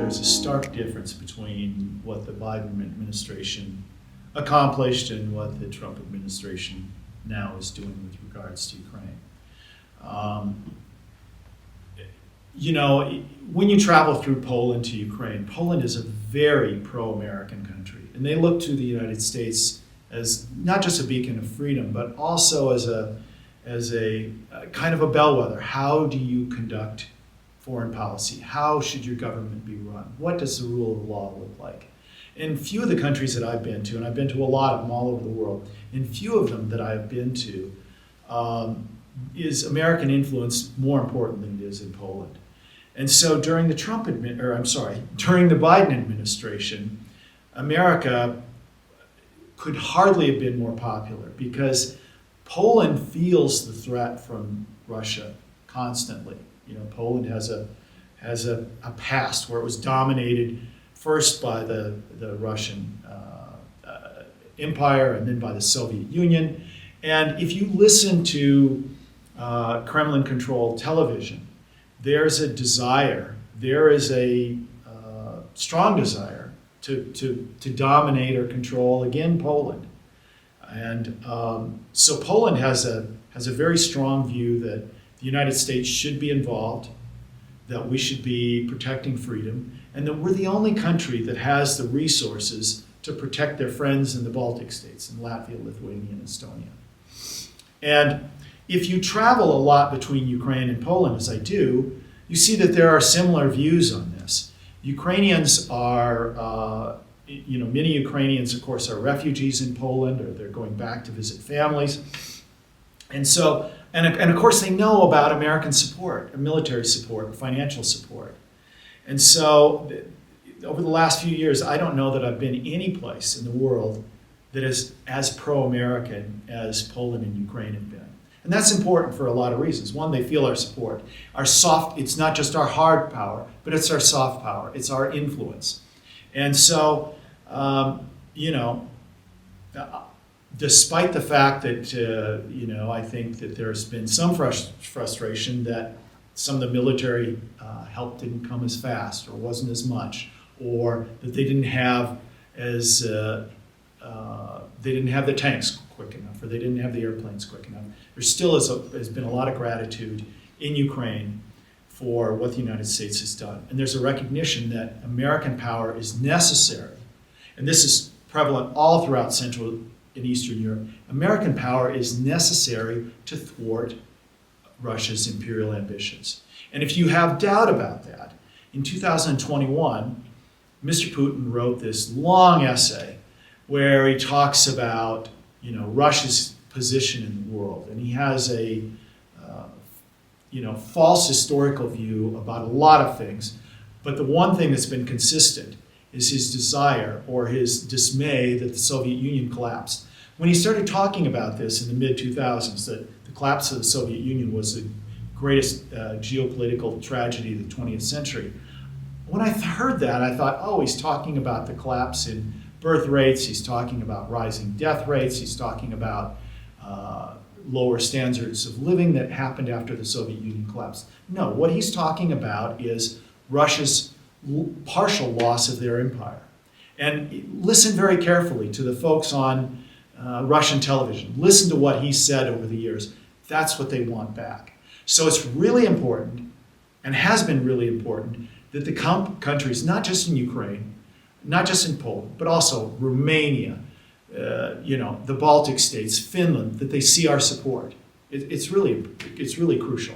there's a stark difference between what the Biden administration accomplished and what the Trump administration now is doing with regards to Ukraine. When you travel through Poland to Ukraine, Poland is a very pro-American country, and they look to the United States as not just a beacon of freedom, but also as a kind of a bellwether. How do you conduct foreign policy? How should your government be run? What does the rule of law look like? In few of the countries that I've been to, and I've been to a lot of them all over the world, in few of them that I've been to, is American influence more important than it is in Poland. And so during the during the Biden administration, America could hardly have been more popular because Poland feels the threat from Russia constantly. Poland has a past where it was dominated first by the Russian Empire and then by the Soviet Union. And if you listen to Kremlin-controlled television, there's a desire, there is a strong desire to dominate or control, again, Poland. And so Poland has a very strong view that the United States should be involved, that we should be protecting freedom, and that we're the only country that has the resources to protect their friends in the Baltic states, in Latvia, Lithuania, and Estonia. And if you travel a lot between Ukraine and Poland, as I do, you see that there are similar views on this. Ukrainians are, many Ukrainians, of course, are refugees in Poland, or they're going back to visit families. And so, and of course, they know about American support, military support, financial support. And so, over the last few years, I don't know that I've been any place in the world that is as pro-American as Poland and Ukraine have been. And that's important for a lot of reasons. One, they feel our support. It's not just our hard power, but it's our soft power. It's our influence. And so, despite the fact that, I think that there's been some frustration that some of the military help didn't come as fast or wasn't as much, or that they didn't have the tanks quick enough, or they didn't have the airplanes quick enough. There still has been a lot of gratitude in Ukraine for what the United States has done. And there's a recognition that American power is necessary. And this is prevalent all throughout Central and Eastern Europe. American power is necessary to thwart Russia's imperial ambitions. And if you have doubt about that, in 2021, Mr. Putin wrote this long essay where he talks about, Russia's position in the world. And he has a, false historical view about a lot of things. But the one thing that's been consistent is his desire or his dismay that the Soviet Union collapsed. When he started talking about this in the mid-2000s, that the collapse of the Soviet Union was the greatest geopolitical tragedy of the 20th century, when I heard that, I thought, oh, he's talking about the collapse in birth rates, he's talking about rising death rates, he's talking about lower standards of living that happened after the Soviet Union collapsed. No, what he's talking about is Russia's partial loss of their empire. And listen very carefully to the folks on Russian television. Listen to what he said over the years. That's what they want back. So it's really important, and has been really important, that the countries, not just in Ukraine, not just in Poland, but also Romania, the Baltic states, Finland, that they see our support. It's really crucial.